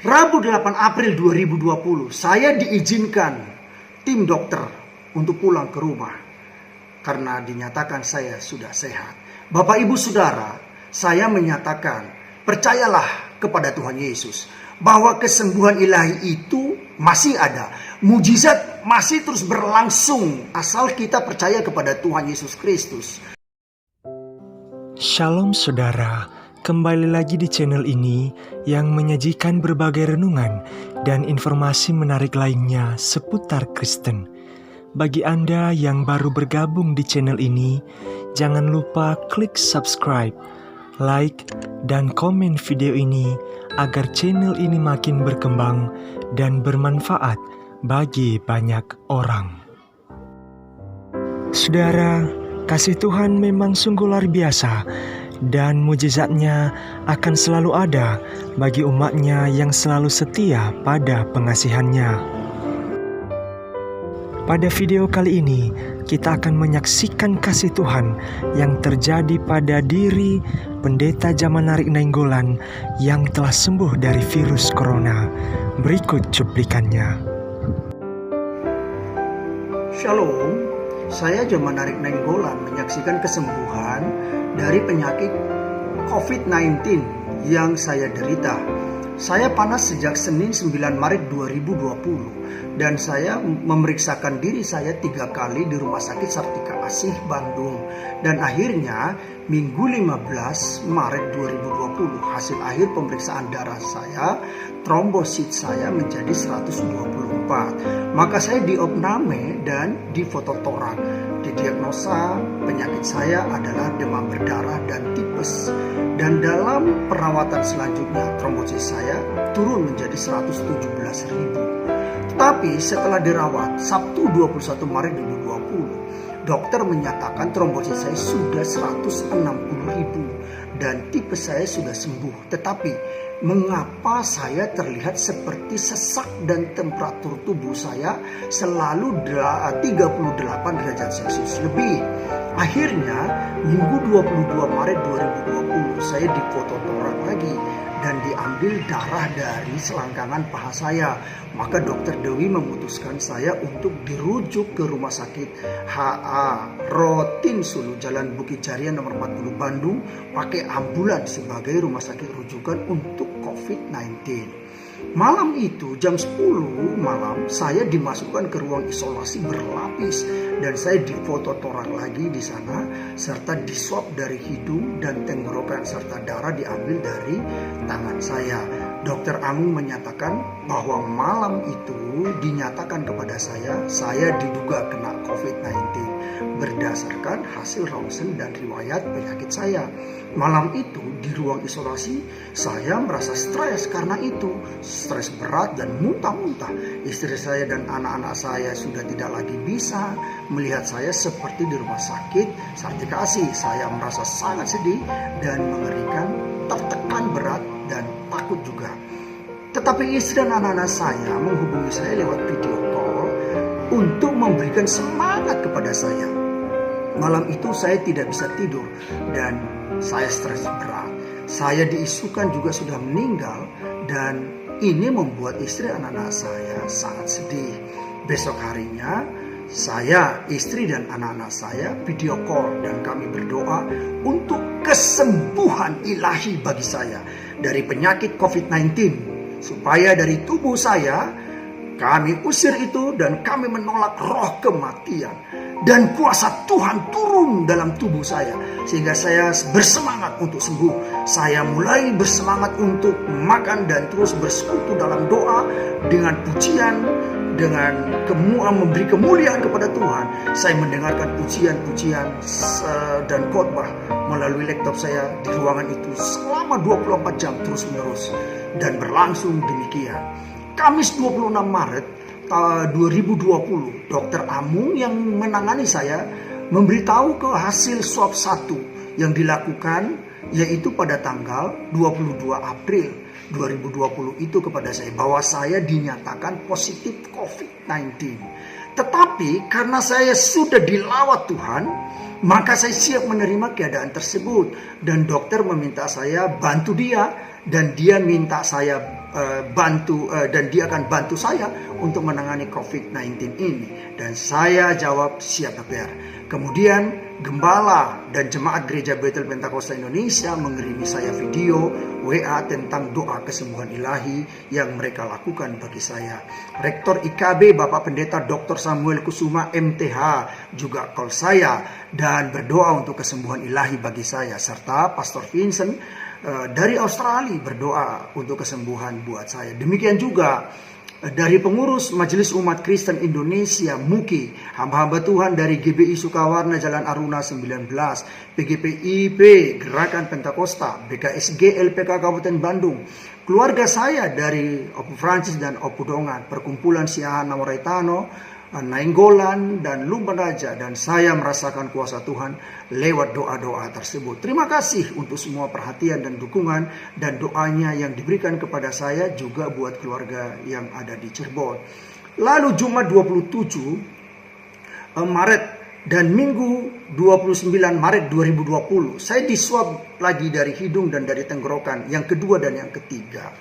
Rabu 8 April 2020, saya diizinkan tim dokter untuk pulang ke rumah karena dinyatakan saya sudah sehat. Bapak Ibu Saudara, saya menyatakan, percayalah kepada Tuhan Yesus bahwa kesembuhan ilahi itu masih ada. Mujizat masih terus berlangsung asal kita percaya kepada Tuhan Yesus Kristus. Shalom saudara, kembali lagi di channel ini yang menyajikan berbagai renungan dan informasi menarik lainnya seputar Kristen. Bagi Anda yang baru bergabung di channel ini, jangan lupa klik subscribe, like, dan komen video ini agar channel ini makin berkembang dan bermanfaat bagi banyak orang. Saudara, kasih Tuhan memang sungguh luar biasa dan mujizatnya akan selalu ada bagi umatnya yang selalu setia pada pengasihannya. Pada video kali ini, kita akan menyaksikan kasih Tuhan yang terjadi pada diri pendeta Zaman Narik Nainggolan yang telah sembuh dari virus corona. Berikut cuplikannya. Shalom, saya Zaman Narik Nainggolan menyaksikan kesembuhan dari penyakit COVID-19 yang saya derita. Saya panas sejak Senin 9 Maret 2020 dan saya memeriksakan diri saya 3 kali di Rumah Sakit Sartika Asih Bandung. Dan akhirnya Minggu 15 Maret 2020 hasil akhir pemeriksaan darah saya, trombosit saya menjadi 124. Maka saya diopname dan difototorak. Didiagnosa penyakit saya adalah demam berdarah dan tipes. Dan dalam perawatan selanjutnya trombosit saya turun menjadi 117.000. Tetapi setelah dirawat Sabtu 21 Maret 2020, dokter menyatakan trombosit saya sudah 160.000 dan tipes saya sudah sembuh. Tetapi mengapa saya terlihat seperti sesak dan temperatur tubuh saya selalu 38 derajat Celcius lebih? Akhirnya Minggu 22 Maret 2020 saya difototorak lagi dan diambil darah dari selangkangan paha saya. Maka dokter Dewi memutuskan saya untuk dirujuk ke Rumah Sakit HA Rotin Sulu, Jalan Bukit Jarian nomor 40 Bandung, pakai ambulans sebagai rumah sakit rujukan untuk COVID-19. Malam itu jam 10 malam saya dimasukkan ke ruang isolasi berlapis dan saya difototorak lagi di sana serta diswab dari hidung dan tenggorokan serta darah diambil dari tangan saya. Dokter Amung menyatakan bahwa malam itu dinyatakan kepada saya diduga kena COVID-19 berdasarkan hasil ronsen dan riwayat penyakit saya. Malam itu di ruang isolasi saya merasa stres karena itu, stres berat dan muntah-muntah. Istri saya dan anak-anak saya sudah tidak lagi bisa melihat saya seperti di rumah sakit Sartika Asih. Saya merasa sangat sedih dan mengerikan, tertekan berat dan takut juga. Tetapi istri dan anak-anak saya menghubungi saya lewat video call untuk memberikan semangat kepada saya. Malam itu saya tidak bisa tidur dan saya stres berat. Saya diisukan juga sudah meninggal dan ini membuat istri dan anak saya sangat sedih. Besok harinya saya, istri dan anak-anak saya video call dan kami berdoa untuk kesembuhan ilahi bagi saya dari penyakit COVID-19. Supaya dari tubuh saya kami usir itu dan kami menolak roh kematian. Dan kuasa Tuhan turun dalam tubuh saya sehingga saya bersemangat untuk sembuh. Saya mulai bersemangat untuk makan dan terus bersekutu dalam doa dengan pujian, dengan memberi kemuliaan kepada Tuhan. Saya mendengarkan pujian-pujian dan khotbah melalui laptop saya di ruangan itu selama 24 jam terus menerus dan berlangsung demikian. Kamis 26 Maret 2020, Dokter Amung yang menangani saya memberitahu ke hasil swab 1 yang dilakukan yaitu pada tanggal 22 April 2020 itu kepada saya bahwa saya dinyatakan positif COVID-19. Tetapi karena saya sudah dilawat Tuhan, maka saya siap menerima keadaan tersebut dan dokter meminta saya bantu dia dan dia minta saya dan dia akan bantu saya untuk menangani COVID-19 ini. Dan saya jawab, siap dokter. Kemudian gembala dan jemaat gereja Bethel Pentakosta Indonesia mengirimi saya video WA tentang doa kesembuhan ilahi yang mereka lakukan bagi saya. Rektor IKB Bapak Pendeta Dr. Samuel Kusuma MTH juga call saya dan berdoa untuk kesembuhan ilahi bagi saya, serta Pastor Vincent dari Australia berdoa untuk kesembuhan buat saya. Demikian juga dari pengurus Majelis Umat Kristen Indonesia MUKI, hamba-hamba Tuhan dari GBI Sukawarna Jalan Aruna 19, PGPIP Gerakan Pentakosta, BKSG LPK Kabupaten Bandung, keluarga saya dari Opu Francis dan Opu Dongan, Perkumpulan Siahan Namoraitano, Nainggolan dan Lumban Raja, dan saya merasakan kuasa Tuhan lewat doa-doa tersebut. Terima kasih untuk semua perhatian dan dukungan dan doanya yang diberikan kepada saya, juga buat keluarga yang ada di Cirebon. Lalu Jumat 27 Maret dan Minggu 29 Maret 2020 saya diswab lagi dari hidung dan dari tenggorokan yang kedua dan yang ketiga.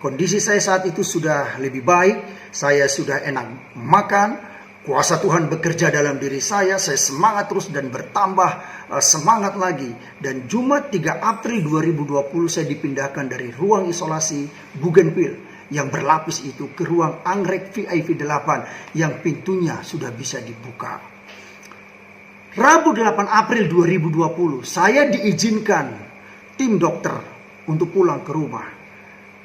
Kondisi saya saat itu sudah lebih baik, saya sudah enak makan, kuasa Tuhan bekerja dalam diri saya semangat terus dan bertambah semangat lagi. Dan Jumat 3 April 2020 saya dipindahkan dari ruang isolasi Bougainville yang berlapis itu ke ruang anggrek VIP 8 yang pintunya sudah bisa dibuka. Rabu 8 April 2020 saya diizinkan tim dokter untuk pulang ke rumah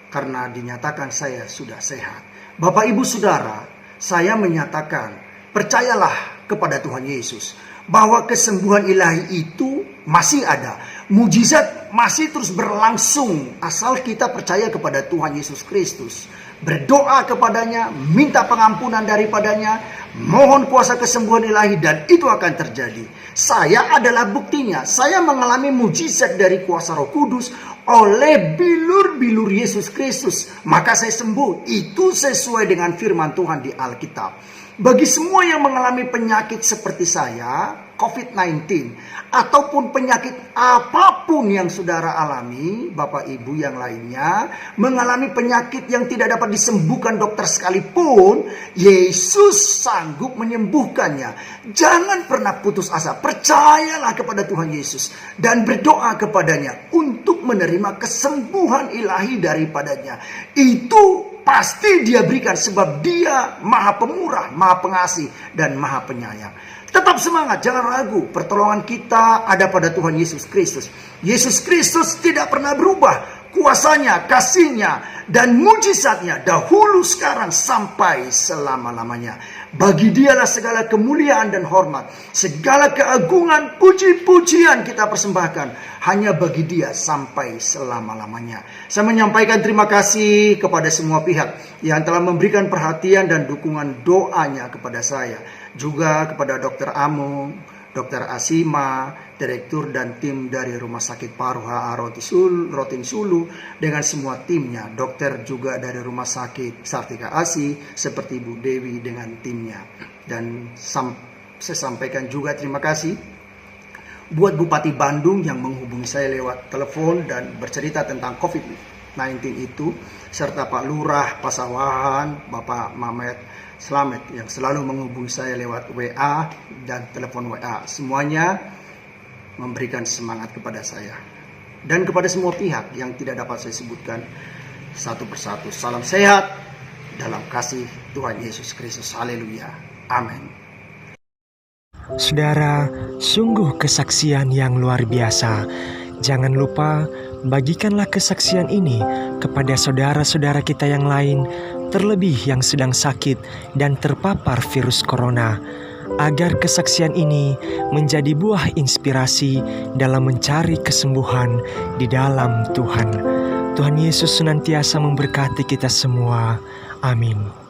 karena dinyatakan saya sudah sehat. Bapak Ibu Saudara, saya menyatakan, percayalah kepada Tuhan Yesus bahwa kesembuhan ilahi itu masih ada. Mujizat masih terus berlangsung asal kita percaya kepada Tuhan Yesus Kristus. Berdoa kepadanya, minta pengampunan daripadanya, mohon kuasa kesembuhan ilahi, dan itu akan terjadi. Saya adalah buktinya. Saya mengalami mujizat dari kuasa Roh Kudus oleh bilur-bilur Yesus Kristus. Maka saya sembuh. Itu sesuai dengan firman Tuhan di Alkitab. Bagi semua yang mengalami penyakit seperti saya, COVID-19, ataupun penyakit apapun yang saudara alami, Bapak Ibu yang lainnya, mengalami penyakit yang tidak dapat disembuhkan dokter sekalipun, Yesus sanggup menyembuhkannya. Jangan pernah putus asa, percayalah kepada Tuhan Yesus dan berdoa kepadanya untuk menerima kesembuhan ilahi daripadanya. Itu pasti dia berikan sebab dia maha pemurah, maha pengasih, dan maha penyayang. Tetap semangat, jangan ragu. Pertolongan kita ada pada Tuhan Yesus Kristus. Yesus Kristus tidak pernah berubah. Kuasanya, kasihnya, dan mujizatnya dahulu, sekarang, sampai selama-lamanya. Bagi dialah segala kemuliaan dan hormat. Segala keagungan, puji-pujian kita persembahkan hanya bagi dia sampai selama-lamanya. Saya menyampaikan terima kasih kepada semua pihak yang telah memberikan perhatian dan dukungan doanya kepada saya. Juga kepada Dr. Amung, Dr. Asima, Direktur dan tim dari Rumah Sakit Paru HA Rotin Sulu dengan semua timnya. Dokter juga dari Rumah Sakit Sartika Asi seperti Bu Dewi dengan timnya. Dan saya sampaikan juga terima kasih buat Bupati Bandung yang menghubungi saya lewat telepon dan bercerita tentang COVID-19 itu, serta Pak Lurah Pasawahan, Bapak Mamet Slamet yang selalu menghubungi saya lewat WA dan telepon WA. Semuanya memberikan semangat kepada saya. Dan kepada semua pihak yang tidak dapat saya sebutkan satu persatu. Salam sehat dalam kasih Tuhan Yesus Kristus. Haleluya. Amin. Saudara, sungguh kesaksian yang luar biasa. Jangan lupa bagikanlah kesaksian ini kepada saudara-saudara kita yang lain, terlebih yang sedang sakit dan terpapar virus corona, agar kesaksian ini menjadi buah inspirasi dalam mencari kesembuhan di dalam Tuhan. Tuhan Yesus senantiasa memberkati kita semua. Amin.